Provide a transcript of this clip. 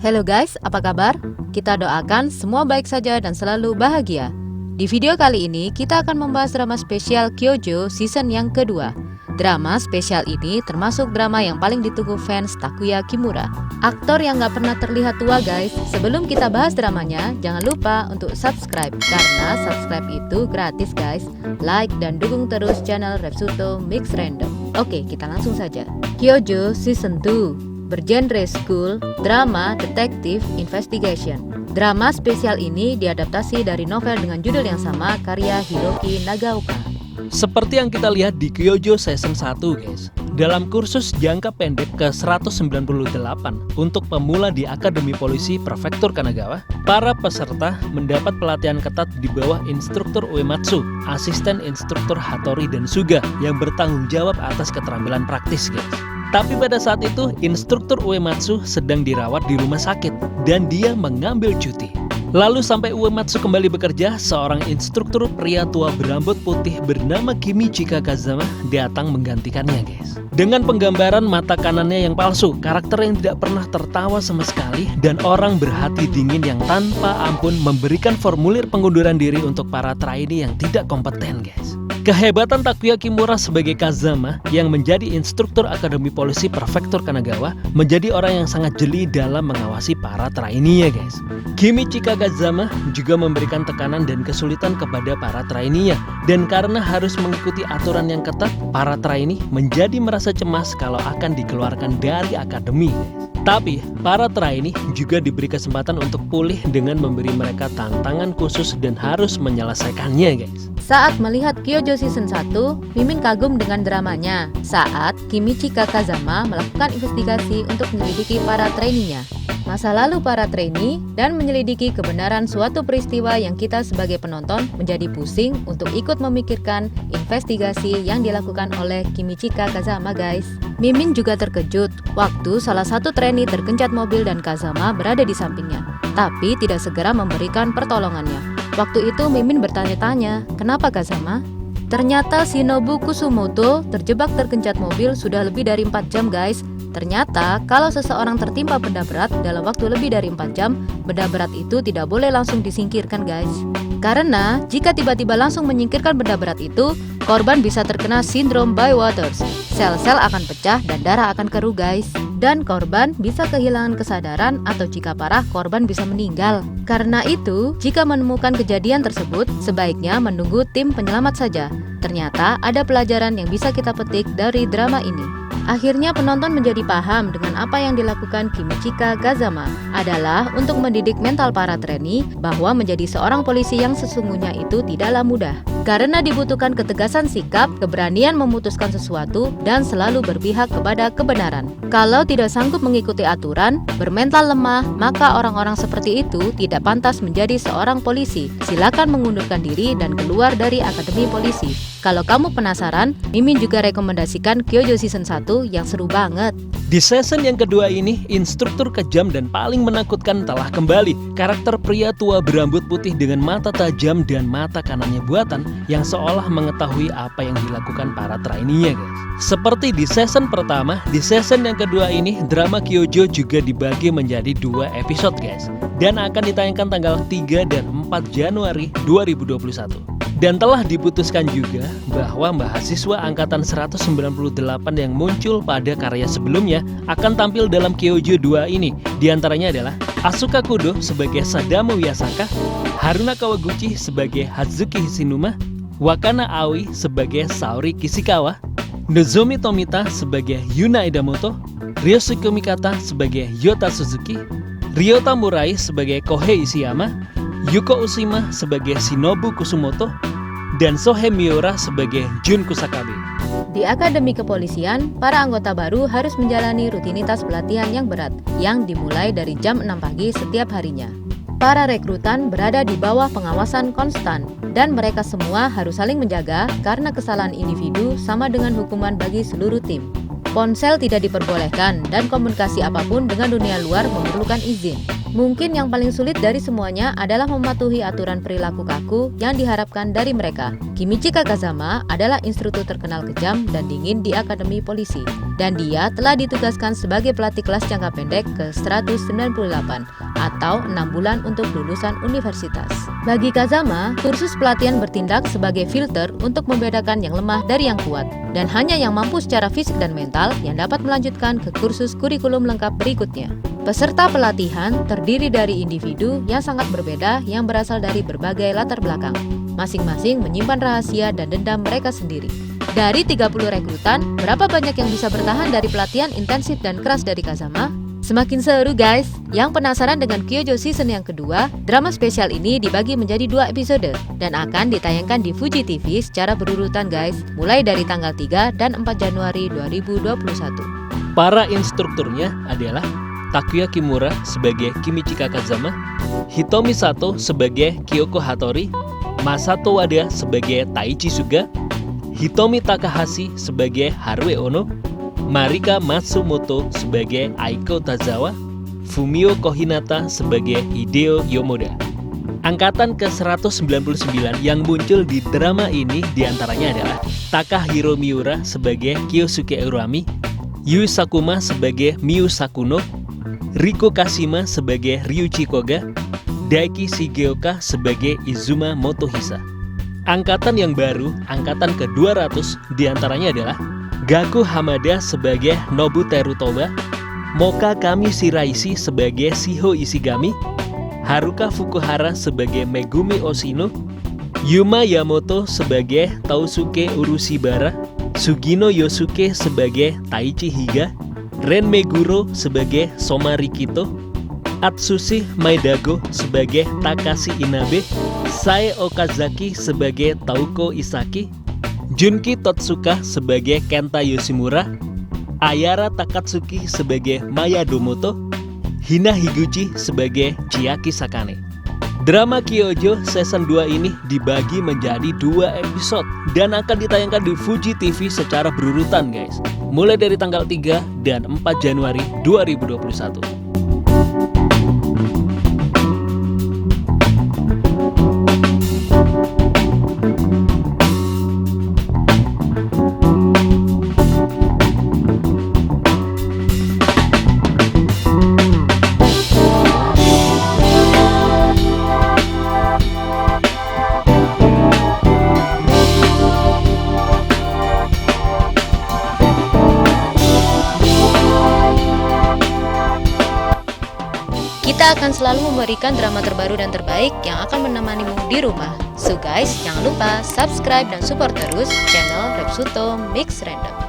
Halo guys, apa kabar? Kita doakan semua baik saja dan selalu bahagia. Di video kali ini kita akan membahas drama spesial Kyojo season yang kedua. Drama spesial ini termasuk drama yang paling ditunggu fans Takuya Kimura. Aktor yang gak pernah terlihat tua guys. Sebelum kita bahas dramanya, jangan lupa untuk subscribe, karena subscribe itu gratis guys. Like dan dukung terus channel Repsuto Mix Random. Oke, kita langsung saja. Kyojo season 2 bergenre school, drama, detektif, investigation. Drama spesial ini diadaptasi dari novel dengan judul yang sama karya Hiroki Nagaoka. Seperti yang kita lihat di Kyojo season 1 guys. Dalam kursus jangka pendek ke-198 untuk pemula di Akademi Polisi Prefektur Kanagawa, para peserta mendapat pelatihan ketat di bawah instruktur Uematsu, asisten instruktur Hattori dan Suga yang bertanggung jawab atas keterampilan praktis guys. Tapi pada saat itu, instruktur Uematsu sedang dirawat di rumah sakit dan dia mengambil cuti. Lalu sampai Uematsu kembali bekerja, seorang instruktur pria tua berambut putih bernama Kimichika Kazama datang menggantikannya guys. Dengan penggambaran mata kanannya yang palsu, karakter yang tidak pernah tertawa sama sekali, dan orang berhati dingin yang tanpa ampun memberikan formulir pengunduran diri untuk para trainee yang tidak kompeten guys. Kehebatan Takuya Kimura sebagai Kazama yang menjadi instruktur Akademi Polisi Prefektur Kanagawa menjadi orang yang sangat jeli dalam mengawasi para trainee-nya guys. Kimichika Kazama juga memberikan tekanan dan kesulitan kepada para trainee-nya, dan karena harus mengikuti aturan yang ketat, para trainee menjadi merasa cemas kalau akan dikeluarkan dari akademi. Tapi, para trainee juga diberi kesempatan untuk pulih dengan memberi mereka tantangan khusus dan harus menyelesaikannya guys. Saat melihat Kyojo season 1, Mimin kagum dengan dramanya saat Kimichika Kazama melakukan investigasi untuk menyelidiki para trainee-nya, masa lalu para trainee, dan menyelidiki kebenaran suatu peristiwa yang kita sebagai penonton menjadi pusing untuk ikut memikirkan investigasi yang dilakukan oleh Kimichika Kazama guys. Mimin juga terkejut waktu salah satu trainee tergencat mobil dan Kazama berada di sampingnya, tapi tidak segera memberikan pertolongannya. Waktu itu Mimin bertanya-tanya, kenapa Kazama? Ternyata Shinobu Kusumoto terjebak tergencat mobil sudah lebih dari 4 jam guys. Ternyata kalau seseorang tertimpa benda berat dalam waktu lebih dari 4 jam, benda berat itu tidak boleh langsung disingkirkan guys. Karena jika tiba-tiba langsung menyingkirkan benda berat itu, korban bisa terkena sindrom Bywaters. Sel-sel akan pecah dan darah akan keruh guys. Dan korban bisa kehilangan kesadaran atau jika parah korban bisa meninggal. Karena itu, jika menemukan kejadian tersebut, sebaiknya menunggu tim penyelamat saja. Ternyata ada pelajaran yang bisa kita petik dari drama ini. Akhirnya penonton menjadi paham dengan apa yang dilakukan Kimichika Kazama adalah untuk mendidik mental para trainee bahwa menjadi seorang polisi yang sesungguhnya itu tidaklah mudah. Karena dibutuhkan ketegasan sikap, keberanian memutuskan sesuatu, dan selalu berpihak kepada kebenaran. Kalau tidak sanggup mengikuti aturan, bermental lemah, maka orang-orang seperti itu tidak pantas menjadi seorang polisi. Silakan mengundurkan diri dan keluar dari Akademi Polisi. Kalau kamu penasaran, Mimin juga rekomendasikan Kyojo season 1 yang seru banget. Di season yang kedua ini, instruktur kejam dan paling menakutkan telah kembali. Karakter pria tua berambut putih dengan mata tajam dan mata kanannya buatan yang seolah mengetahui apa yang dilakukan para trainee-nya guys. Seperti di season pertama, di season yang kedua ini drama Kyojo juga dibagi menjadi 2 episode guys, dan akan ditayangkan tanggal 3 dan 4 Januari 2021. Dan telah diputuskan juga bahwa mahasiswa angkatan 198 yang muncul pada karya sebelumnya akan tampil dalam Kyojo 2 ini. Di antaranya adalah Asuka Kudo sebagai Sadamo Yasaka, Haruna Kawaguchi sebagai Hazuki Hishinuma, Wakana Aoi sebagai Saori Kishikawa, Nozomi Tomita sebagai Yuna Edamoto, Ryosuke Mikata sebagai Yota Suzuki, Ryota Murai sebagai Kohei Ishiyama, Yuko Ushima sebagai Shinobu Kusumoto, dan Sohei Miura sebagai Jun Kusakabe. Di Akademi Kepolisian, para anggota baru harus menjalani rutinitas pelatihan yang berat, yang dimulai dari jam 6 pagi setiap harinya. Para rekrutan berada di bawah pengawasan konstan, dan mereka semua harus saling menjaga karena kesalahan individu sama dengan hukuman bagi seluruh tim. Ponsel tidak diperbolehkan dan komunikasi apapun dengan dunia luar memerlukan izin. Mungkin yang paling sulit dari semuanya adalah mematuhi aturan perilaku kaku yang diharapkan dari mereka. Kimichika Kazama adalah instruktur terkenal kejam dan dingin di Akademi Polisi, dan dia telah ditugaskan sebagai pelatih kelas jangka pendek ke-198 atau 6 bulan untuk lulusan universitas. Bagi Kazama, kursus pelatihan bertindak sebagai filter untuk membedakan yang lemah dari yang kuat, dan hanya yang mampu secara fisik dan mental yang dapat melanjutkan ke kursus kurikulum lengkap berikutnya. Peserta pelatihan terdiri dari individu yang sangat berbeda yang berasal dari berbagai latar belakang. Masing-masing menyimpan rahasia dan dendam mereka sendiri. Dari 30 rekrutan, berapa banyak yang bisa bertahan dari pelatihan intensif dan keras dari Kazama? Semakin seru guys! Yang penasaran dengan Kyojo season yang kedua, drama spesial ini dibagi menjadi 2 episode dan akan ditayangkan di Fuji TV secara berurutan guys, mulai dari tanggal 3 dan 4 Januari 2021. Para instrukturnya adalah Takuya Kimura sebagai Kimichika Kazama, Hitomi Sato sebagai Kyoko Hattori, Masato Wada sebagai Taichi Suga, Hitomi Takahashi sebagai Harue Ono, Marika Matsumoto sebagai Aiko Tazawa, Fumio Kohinata sebagai Hideo Yomoda. Angkatan ke-199 yang muncul di drama ini diantaranya adalah Takahiro Miura sebagai Kyosuke Urami, Yu Sakuma sebagai Miu Sakuno, Riko Kashima sebagai Ryuichi Koga, Daiki Shigeoka sebagai Izuma Motohisa. Angkatan yang baru, angkatan ke-200 diantaranya adalah Gaku Hamada sebagai Nobuteru Toba, Moka Kami Shiraishi sebagai Shiho Ishigami, Haruka Fukuhara sebagai Megumi Oshino, Yuma Yamoto sebagai Tausuke Urushibara, Sugino Yosuke sebagai Taichi Higa, Ren Meguro sebagai Soma Rikito, Atsushi Maidago sebagai Takashi Inabe, Sae Okazaki sebagai Tauko Isaki, Junki Totsuka sebagai Kenta Yoshimura, Ayara Takatsuki sebagai Maya Domoto, Hina Higuchi sebagai Chiaki Sakane. Drama Kyojo season 2 ini dibagi menjadi 2 episode dan akan ditayangkan di Fuji TV secara berurutan guys, mulai dari tanggal 3 dan 4 Januari 2021. Kita akan selalu memberikan drama terbaru dan terbaik yang akan menemanimu di rumah. So guys, jangan lupa subscribe dan support terus channel Repsuto Mix Random.